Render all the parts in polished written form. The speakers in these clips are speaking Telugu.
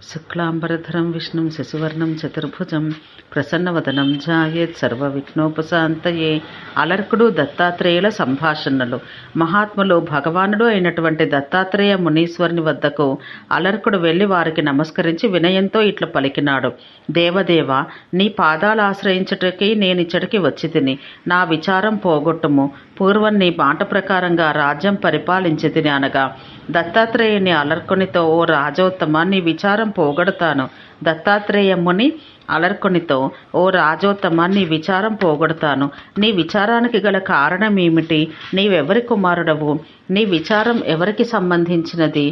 శుక్లాంబరధరం విష్ణుం శశివర్ణం చతుర్భుజం ప్రసన్నవదనం ధ్యాయేత్ సర్వవిఘ్నోపశాంతయే. అలర్కుడు దత్తాత్రేయుల సంభాషణలు. మహాత్ములు భగవానుడు అయినటువంటి దత్తాత్రేయ మునీశ్వరుని వద్దకు అలర్కుడు వెళ్ళి వారికి నమస్కరించి వినయంతో ఇట్లా పలికినాడు. దేవదేవ, నీ పాదాలు ఆశ్రయించుటకి నేనిచ్చటికి వచ్చి తిని, నా విచారం పోగొట్టుము. పూర్వం నీ మాట ప్రకారంగా రాజ్యం పరిపాలించి తిని అనగా, దత్తాత్రేయుని అలర్కునితో, ఓ రాజోత్తమ, నీ విచారం పోగొడతాను. దత్తాత్రేయ ముని అలర్కునితో, ఓ రాజోత్తమ, నీ విచారం పోగొడతాను. నీ విచారానికి గల కారణం ఏమిటి? నీవెవరి కుమారుడవు? నీ విచారం ఎవరికి సంబంధించినది?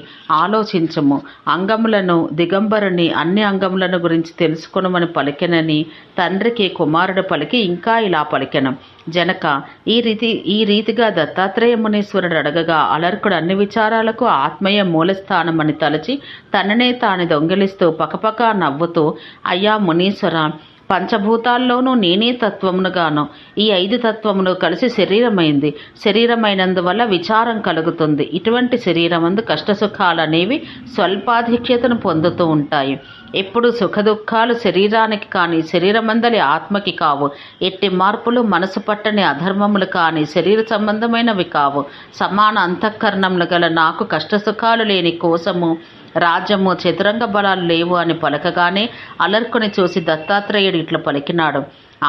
ఆలోచించము. అంగములను, దిగంబరుని అన్ని అంగములను గురించి తెలుసుకొనమని పలికెనని తండ్రికి కుమారుడు పలికి ఇంకా ఇలా పలికెను. జనక, ఈ రీతిగా దత్తాత్రేయ మునీశ్వరుడు అడగగా అలర్కుడు అన్ని విచారాలకు ఆత్మీయ మూలస్థానమని తలచి తననే తాను దొంగిలిస్తూ పకపకా నవ్వుతూ, అయ్యా మునీశ్వర, పంచభూతాల్లోనూ నేనే తత్వమునుగాను. ఈ 5 తత్వములు కలిసి శరీరమైంది. శరీరమైనందువల్ల విచారం కలుగుతుంది. ఇటువంటి శరీరమందు కష్టసుఖాలనేవి స్వల్పాధిక్యతను పొందుతూ ఉంటాయి. ఎప్పుడు సుఖదుఖాలు శరీరానికి కానీ శరీరమందలి ఆత్మకి కావు. ఎట్టి మార్పులు మనసు పట్టని అధర్మములు కానీ శరీర సంబంధమైనవి కావు. సమాన అంతఃకరణములు గల నాకు కష్టసుఖాలు లేని కోసము, రాజ్యము, చతురంగ బలాలు లేవు అని పలకగానే అలర్కుని చూసి దత్తాత్రేయుడు ఇట్లా పలికినాడు.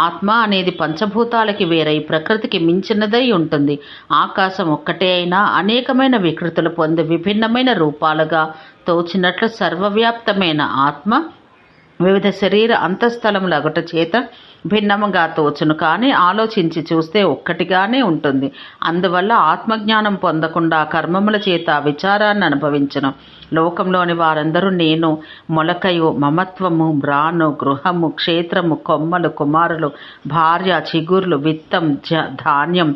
ఆత్మ అనేది పంచభూతాలకి వేరై ప్రకృతికి మించినదై ఉంటుంది. ఆకాశం ఒక్కటే అయినా అనేకమైన వికృతులు పొంది విభిన్నమైన రూపాలుగా తోచినట్లు సర్వవ్యాప్తమైన ఆత్మ వివిధ శరీర అంతఃస్థలముల అగుట చేత భిన్నముగా తోచును, కానీ ఆలోచించి చూస్తే ఒక్కటిగానే ఉంటుంది. అందువల్ల ఆత్మజ్ఞానం పొందకుండా కర్మముల చేత విచారాన్ని అనుభవించను. లోకంలోని వారందరూ నేను, మొలకయు, మమత్వము, మ్రాను, గృహము, క్షేత్రము, కొమ్మలు, కుమారులు, భార్య, చిగుర్లు, విత్తం, ధాన్యం,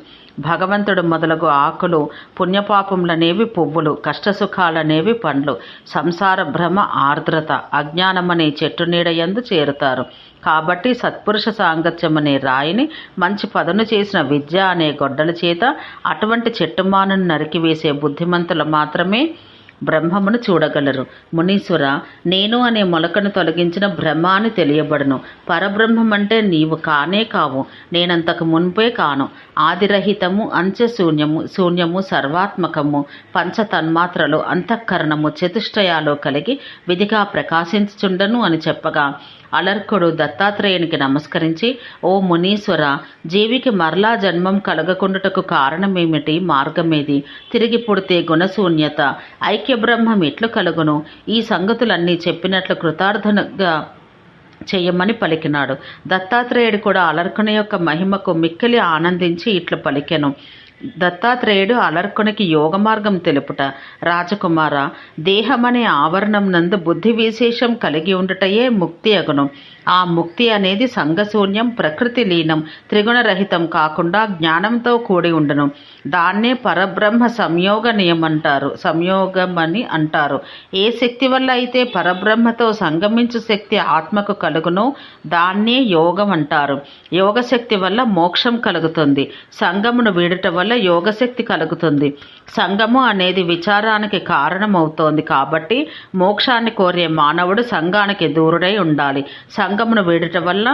భగవంతుడు మొదలగు ఆకులు, పుణ్యపాపములనేవి పువ్వులు, కష్టసుఖాలనేవి పండ్లు, సంసార భ్రమ, ఆర్ద్రత, అజ్ఞానమనే చెట్టు నీడయందు చేరుతారు. కాబట్టి సత్పురుష సాంగత్యం అనే రాయిని, మంచి పదును చేసిన విద్య అనే గొడ్డల చేత అటువంటి చెట్టుమానను నరికివేసే బుద్ధిమంతులు మాత్రమే బ్రహ్మమును చూడగలరు. మునీశ్వర, నేను అనే మొలకను తొలగించిన బ్రహ్మ అని తెలియబడును. పరబ్రహ్మం అంటే నీవు కానే కావు, నేనంతకు మున్పే కాను. ఆదిరహితము, శూన్యము, సర్వాత్మకము, పంచతన్మాత్రలు, అంతఃకరణము, చతుష్టయాలు కలిగి విధిగా ప్రకాశించుచుండను అని చెప్పగా అలర్కుడు దత్తాత్రేయునికి నమస్కరించి, ఓ మునీశ్వర, జీవికి మరలా జన్మం కలగకుండుటకు కారణమేమిటి? మార్గమేది? తిరిగి పుడితే గుణశూన్యత, ఐక్య బ్రహ్మం ఎట్లు కలుగును? ఈ సంగతులన్నీ చెప్పినట్లు కృతార్థుగా చెయ్యమని పలికినాడు. దత్తాత్రేయుడు కూడా అలర్కుని యొక్క మహిమకు మిక్కిలి ఆనందించి ఇట్లు పలికెను. దత్తాత్రేయుడు అలర్కునికి యోగ మార్గం తెలుపుట. రాజకుమార, దేహమనే ఆవరణం నందు బుద్ధి విశేషం కలిగి ఉండుటయే ముక్తి అగును. ఆ ముక్తి అనేది సంగశూన్యం, ప్రకృతి లీనం, త్రిగుణరహితం కాకుండా జ్ఞానంతో కూడి ఉండును. దాన్నే పరబ్రహ్మ సంయోగమని అంటారు. ఏ శక్తి వల్ల అయితే పరబ్రహ్మతో సంగమించు శక్తి ఆత్మకు కలుగునో దాన్నే యోగం అంటారు. యోగశక్తి వల్ల మోక్షం కలుగుతుంది. సంగమును వీడుట వల్ల యోగశక్తి కలుగుతుంది. సంగము అనేది విచారానికి కారణమవుతోంది. కాబట్టి మోక్షాన్ని కోరే మానవుడు సంఘానికి దూరుడై ఉండాలి. సంగమును వీడుట వల్ల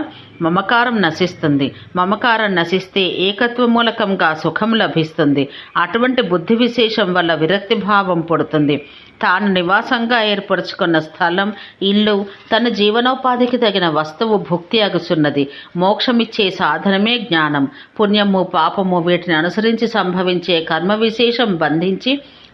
మమకారం నశిస్తుంది. మమకారం నశిస్తే ఏకత్వ మూలకంగా సుఖం లభిస్తుంది. అటువంటి బుద్ధి విశేషం వల్ల విరక్తి భావం పుడుతుంది. తాను నివాసంగా ఏర్పరచుకున్న స్థలం, ఇల్లు, తన జీవనోపాధికి తగిన వస్తువు భుక్తి అగుచున్నది. మోక్షమిచ్చే సాధనమే జ్ఞానం. పుణ్యము, పాపము వీటిని అనుసరించి సంభవించే కర్మ విశేషం బంధించి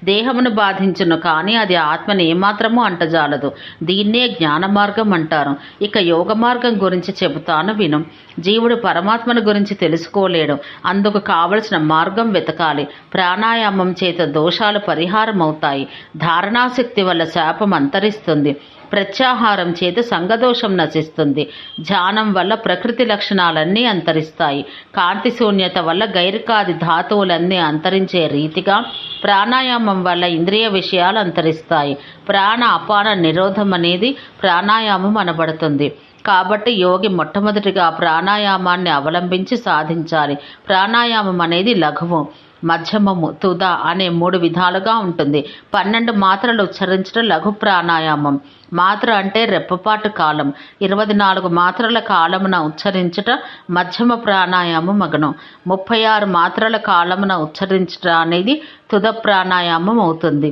దేహమును బాధించును, కానీ అది ఆత్మని ఏమాత్రమూ అంటజాలదు. దీన్నే జ్ఞాన మార్గం అంటారు. ఇక యోగ మార్గం గురించి చెబుతాను విను. జీవుడు పరమాత్మను గురించి తెలుసుకోలేడు. అందుకు కావలసిన మార్గం వెతకాలి. ప్రాణాయామం చేత దోషాలు పరిహారం అవుతాయి. ధారణాశక్తి వల్ల శాపం అంతరిస్తుంది. ప్రత్యాహారం చేత సంగదోషం నశిస్తుంది. ధ్యానం వల్ల ప్రకృతి లక్షణాలన్నీ అంతరిస్తాయి. కాంతి శూన్యత వల్ల గైరికాది ధాతువులన్నీ అంతరించే రీతిగా ప్రాణాయామం వల్ల ఇంద్రియ విషయాలు అంతరిస్తాయి. ప్రాణ అపాన నిరోధం అనేది ప్రాణాయామం అనబడుతుంది. కాబట్టి యోగి మొట్టమొదటిగా ప్రాణాయామాన్ని అవలంబించి సాధించాలి. ప్రాణాయామం అనేది లఘువు. మధ్యమము, తుద అనే 3 విధాలుగా ఉంటుంది. 12 మాత్రలు ఉచ్చరించడం లఘు ప్రాణాయామం. మాత్ర అంటే రెప్పపాటు కాలం. 24 మాత్రల కాలమున ఉచ్చరించుట మధ్యమ ప్రాణాయామం మగను. 36 మాత్రల కాలమున ఉచ్చరించుట అనేది తుద ప్రాణాయామం అవుతుంది.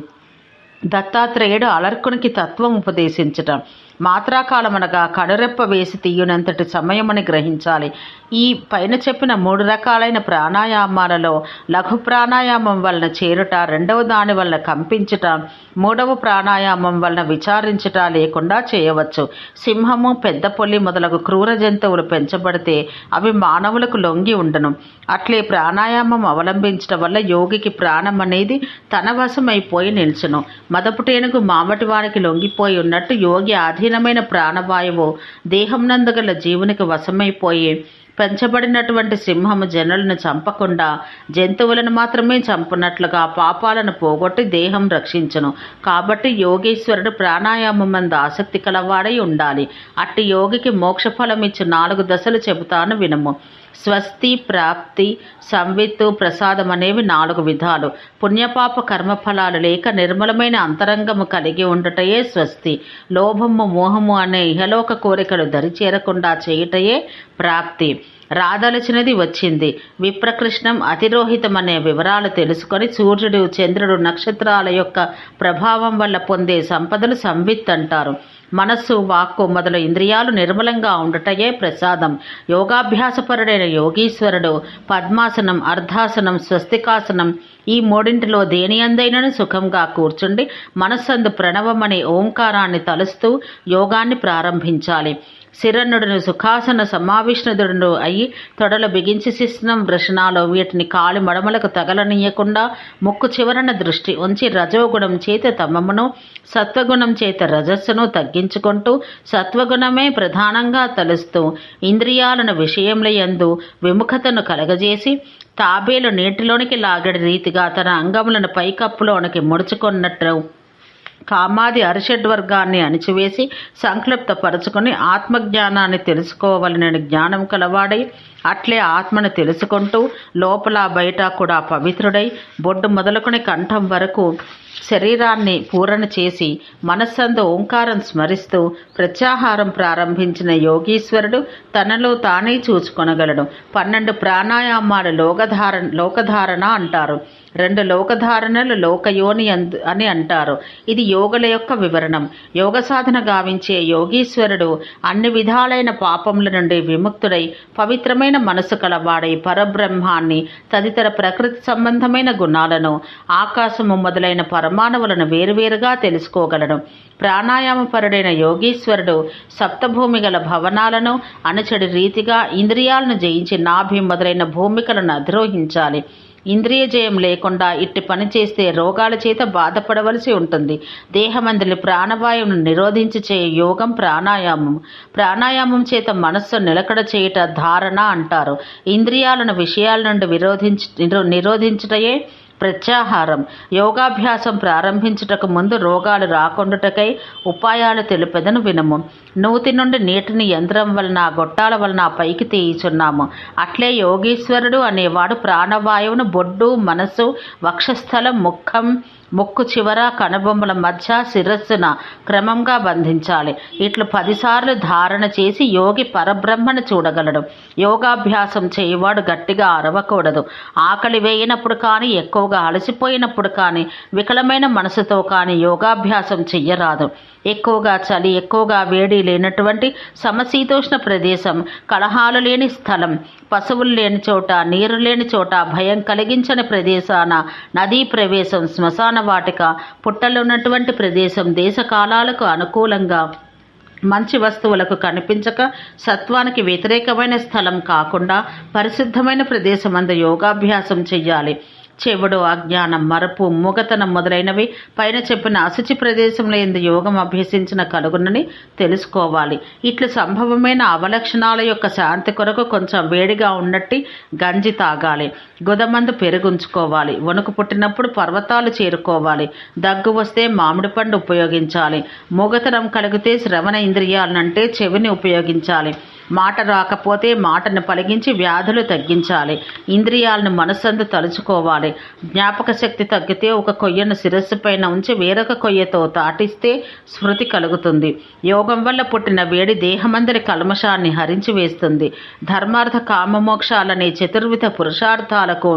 దత్తాత్రేయుడు అలర్కునికి తత్వం ఉపదేశించట. మాత్రాకాలం అనగా కనురెప్ప వేసి తీయునంతటి సమయమని గ్రహించాలి. ఈ పైన చెప్పిన 3 రకాలైన ప్రాణాయామాలలో లఘు ప్రాణాయామం వలన చేరుట, 2వ దాని వలన కంపించుట, 3వ ప్రాణాయామం వలన విచారించుట లేకుండా చేయవచ్చు. సింహము, పెద్ద పొల్లి మొదలగు క్రూర జంతువులు పెంచబడితే అవి మానవులకు లొంగి ఉండను. అట్లే ప్రాణాయామం అవలంబించడం వల్ల యోగికి ప్రాణం అనేది తన వశమైపోయి నిల్చును. మదపుటేనుగు మామటి వానికి లొంగిపోయి ఉన్నట్టు యోగి అధీనమైన ప్రాణవాయువు దేహం నందుగల జీవునికి వశమైపోయి పెంచబడినటువంటి సింహము జనులను చంపకుండా జంతువులను మాత్రమే చంపునట్లుగా పాపాలను పోగొట్టి దేహం రక్షించును. కాబట్టి యోగీశ్వరుడు ప్రాణాయామం మందు ఆసక్తి కలవాడై ఉండాలి. అట్టి యోగికి మోక్షఫలం ఇచ్చు 4 దశలు చెబుతాను వినుము. స్వస్తి, ప్రాప్తి, సంవిత్తు, ప్రసాదం అనేవి 4 విధాలు. పుణ్యపాప కర్మఫలాలు లేక నిర్మలమైన అంతరంగము కలిగి ఉండటయే స్వస్తి. లోభము, మోహము అనే ఇహలోక కోరికలు దరిచేరకుండా చేయుటయే ప్రాప్తి. రాదలచినది వచ్చింది. విప్రకృష్ణం, అతిరోహితం అనే వివరాలు తెలుసుకొని సూర్యుడు, చంద్రుడు, నక్షత్రాల యొక్క ప్రభావం వల్ల పొందే సంపదలు సంవిత్ అంటారు. మనస్సు, వాక్కు మొదలు ఇంద్రియాలు నిర్మలంగా ఉండటయే ప్రసాదం. యోగాభ్యాసపరుడైన యోగీశ్వరుడు పద్మాసనం, అర్ధాసనం, స్వస్తికాసనం ఈ 3 దేని అందైనను సుఖంగా కూర్చుండి మనస్సందు ప్రణవమనే ఓంకారాన్ని తలుస్తూ యోగాన్ని ప్రారంభించాలి. శిరణుడును సుఖాసన సమావిష్ణుడును అయి తొడలు బిగించి శిస్నం వృషణాలు వీటిని కాలి మడమలకు తగలనీయకుండా ముక్కు చివరన దృష్టి ఉంచి రజోగుణం చేత తమమును, సత్వగుణం చేత రజస్సును తగ్గించుకుంటూ సత్వగుణమే ప్రధానంగా తలుస్తూ ఇంద్రియాలను విషయముల యందు విముఖతను కలగజేసి తాబేలు నీటిలోనికి లాగడి రీతిగా తన అంగములను పైకప్పులోనికి ముడుచుకున్నట్టు కామాది అరిషడ్వర్గాన్ని అణిచివేసి సంక్లిప్తపరుచుకొని ఆత్మజ్ఞానాన్ని తెలుసుకోవాలని జ్ఞానం కలవాడై అట్లే ఆత్మను తెలుసుకుంటూ లోపల బయట కూడా పవిత్రుడై బొడ్డు మొదలుకొని కంఠం వరకు శరీరాన్ని పూరణ చేసి మనస్సందు ఓంకారం స్మరిస్తూ ప్రత్యాహారం ప్రారంభించిన యోగీశ్వరుడు తనలో తానే చూచుకొనగలడు. 12 ప్రాణాయామాలు లోకధారణ అంటారు. 2 లోకధారణలు లోకయోని అని అంటారు. ఇది యోగుల యొక్క వివరణం. యోగ సాధన గావించే యోగీశ్వరుడు అన్ని విధాలైన పాపముల నుండి విముక్తుడై పవిత్రమైన మనసు కలవాడై పరబ్రహ్మాన్ని, తదితర ప్రకృతి సంబంధమైన గుణాలను, ఆకాశము మొదలైన పరమాణువులను వేరువేరుగా తెలుసుకోగలడు. ప్రాణాయామపరుడైన యోగీశ్వరుడు సప్తభూమి గల భవనాలను అణచడి రీతిగా ఇంద్రియాలను జయించి నాభి మొదలైన భూమికలను అధిరోహించాలి. ఇంద్రియ జయం లేకుండా ఇట్టి పని చేస్తే రోగాల చేత బాధపడవలసి ఉంటుంది. దేహమందలి ప్రాణవాయువును నిరోధించి చేయ యోగం ప్రాణాయామం. ప్రాణాయామం చేత మనస్సు నిలకడ చేయుట ధారణ అంటారు. ఇంద్రియాలను విషయాల నుండి నిరోధించుటయే ప్రత్యాహారం. యోగాభ్యాసం ప్రారంభించుటకు ముందు రోగాలు రాకుండాటకై ఉపాయాలు తెలుపెదను వినము. నూతి నుండి నీటిని యంత్రం వలన, గొట్టాల వలన పైకి తీయుచున్నాము. అట్లే యోగీశ్వరుడు అనేవాడు ప్రాణవాయువును బొడ్డు, మనసు, వక్షస్థలం, ముక్కు చివర, కనుబొమ్మల మధ్య, శిరస్సున క్రమంగా బంధించాలి. ఇట్లు 10 సార్లు ధారణ చేసి యోగి పరబ్రహ్మను చూడగలడు. యోగాభ్యాసం చేయవాడు గట్టిగా అరవకూడదు. ఆకలి వేయినప్పుడు కానీ, ఎక్కువగా అలసిపోయినప్పుడు కానీ, వికలమైన మనసుతో కానీ యోగాభ్యాసం చెయ్యరాదు. ఎక్కువగా చలి, ఎక్కువగా వేడి లేనటువంటి సమశీతోష్ణ ప్రదేశం, కలహాలు లేని స్థలం, పశువులు లేని చోట, నీరు లేని చోట, భయం కలిగించని ప్రదేశాన, నదీ ప్రవేశం, శ్మశాన వాటిక, పుట్టలున్నటువంటి ప్రదేశం, దేశకాలాలకు అనుకూలంగా మంచి వస్తువులకు కనిపించక సత్వానికి వ్యతిరేకమైన స్థలం కాకుండా పరిశుద్ధమైన ప్రదేశమందు యోగాభ్యాసం చెయ్యాలి. చెవుడు, అజ్ఞానం, మరపు, మూగతనం మొదలైనవి పైన చెప్పిన అశుచి ప్రదేశంలో ఎందు యోగం అభ్యసించిన కలుగునని తెలుసుకోవాలి. ఇట్లు సంభవమైన అవలక్షణాల యొక్క శాంతి కొరకు కొంచెం వేడిగా ఉన్నట్టి గంజి తాగాలి. గుదమందు పెరుగుంచుకోవాలి. వణుకు పుట్టినప్పుడు పర్వతాలు చేరుకోవాలి. దగ్గు వస్తే మామిడి పండు ఉపయోగించాలి. మూగతనం కలిగితే శ్రవణ ఇంద్రియాలనంటే చెవిని ఉపయోగించాలి. మాట రాకపోతే మాటను పలిగించి వ్యాధులు తగ్గించాలి. ఇంద్రియాలను మనస్సందు తలుచుకోవాలి. ఉండాలి. జ్ఞాపక శక్తి తగ్గితే ఒక కొయ్యను శిరస్సు పైన ఉంచి వేరొక కొయ్యతో తాటిస్తే స్మృతి కలుగుతుంది. యోగం వల్ల పుట్టిన వేడి దేహమందరి కల్మషాన్ని హరించి వేస్తుంది. ధర్మార్థ కామమోక్షాలనే చతుర్విధ పురుషార్థాలకు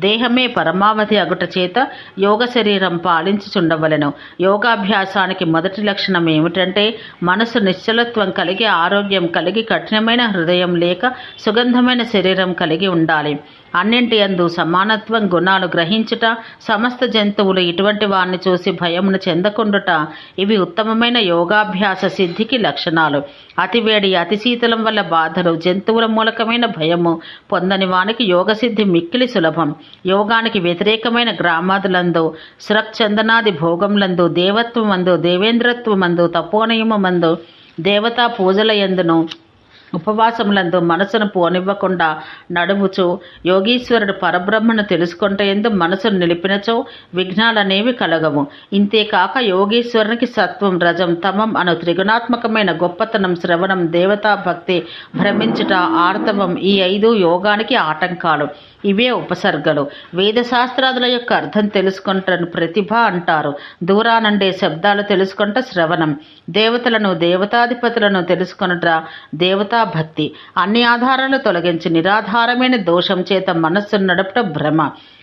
దేహమే పరమావధి అగుట చేత యోగ శరీరం పాలించుచుండవలెను. యోగాభ్యాసానికి మొదటి లక్షణం ఏమిటంటే మనసు నిశ్చలత్వం కలిగి, ఆరోగ్యం కలిగి, కఠినమైన హృదయం లేక సుగంధమైన శరీరం కలిగి ఉండాలి. అన్నింటి యందు సమానత్వం, గుణాలు గ్రహించుట, సమస్త జంతువులు ఇటువంటి వారిని చూసి భయమును చెందకుండుట, ఇవి ఉత్తమమైన యోగాభ్యాస సిద్ధికి లక్షణాలు. అతివేడి, అతి శీతలం వల్ల బాధలు, జంతువుల మూలకమైన భయము పొందని వానికి యోగసిద్ధి మిక్కిలి సులభం. యోగానికి వ్యతిరేకమైన గ్రామాదులందు, స్రక్చందనాది భోగంలందు, దేవత్వమందు, దేవేంద్రత్వమందు, తపోనయమందు, దేవతా పూజల యందును, ఉపవాసములందు మనసును పోనివ్వకుండా నడుముచు యోగీశ్వరుడు పరబ్రహ్మను తెలుసుకుంటే ఎందు మనసును నిలిపినచో విఘ్నాలనేవి కలగవు. ఇంతేకాక యోగీశ్వరునికి సత్వం, రజం, తమం అను త్రిగుణాత్మకమైన గొప్పతనం, శ్రవణం, దేవతా భక్తి, భ్రమించుట, ఆర్తవం, ఈ 5 యోగానికి ఆటంకాలు. ఇవే ఉపసర్గలు. వేదశాస్త్రాదుల యొక్క అర్థం తెలుసుకుంటాను ప్రతిభ అంటారు. దూరానండే శబ్దాలు తెలుసుకుంట శ్రవణం. దేవతలను, దేవతాధిపతులను తెలుసుకొనుట దేవతా భక్తి. అన్ని ఆధారాలు తొలగించి నిరాధారమైన దోషం చేత మనస్సును నడుపుట భ్రమ.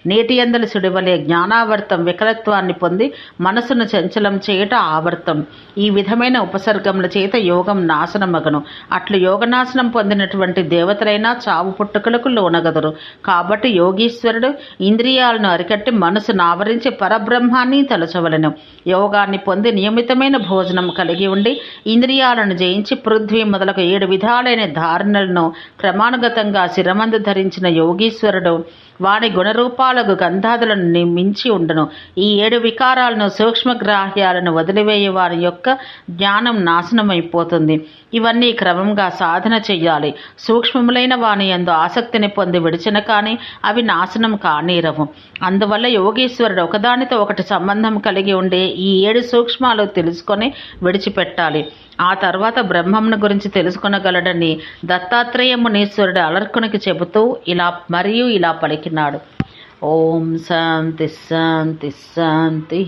నీటి అందలి సుడివలే జ్ఞానావర్తం వికలత్వాన్ని పొంది మనసును చంచలం చేయుట ఆవర్తం. ఈ విధమైన ఉపసర్గముల చేత యోగం నాశనమగను. అట్లు యోగనాశనం పొందినటువంటి దేవతలైనా చావు పుట్టుకలకు లోనగదురు. కాబట్టి యోగీశ్వరుడు ఇంద్రియాలను అరికట్టి మనసును ఆవరించి పరబ్రహ్మాన్ని తలచవలను. యోగాన్ని పొంది నియమితమైన భోజనం కలిగి ఉండి ఇంద్రియాలను జయించి పృథ్వీ మొదలకు 7 విధాలైన ధారణలను క్రమానుగతంగా శిరమందు ధరించిన యోగీశ్వరుడు వాని గుణరూపాలకు గంధాదులను మించి ఉండును. ఈ 7 వికారాలను, సూక్ష్మగ్రాహ్యాలను వదిలివేయ వారి యొక్క జ్ఞానం నాశనమైపోతుంది. ఇవన్నీ క్రమంగా సాధన చెయ్యాలి. సూక్ష్మములైన వాని యందు ఆసక్తిని పొంది విడిచిన కానీ అవి నాశనం కానీరవు. అందువల్ల యోగీశ్వరుడు ఒకదానితో ఒకటి సంబంధం కలిగి ఉండే ఈ 7 సూక్ష్మాలు తెలుసుకొని విడిచిపెట్టాలి. ఆ తర్వాత బ్రహ్మమును గురించి తెలుసుకొనగలడని దత్తాత్రేయ మునీశ్వరుడు అలర్కునికి చెబుతూ ఇలా పలికినాడు. ఓం శాంతి శాంతి శాంతి.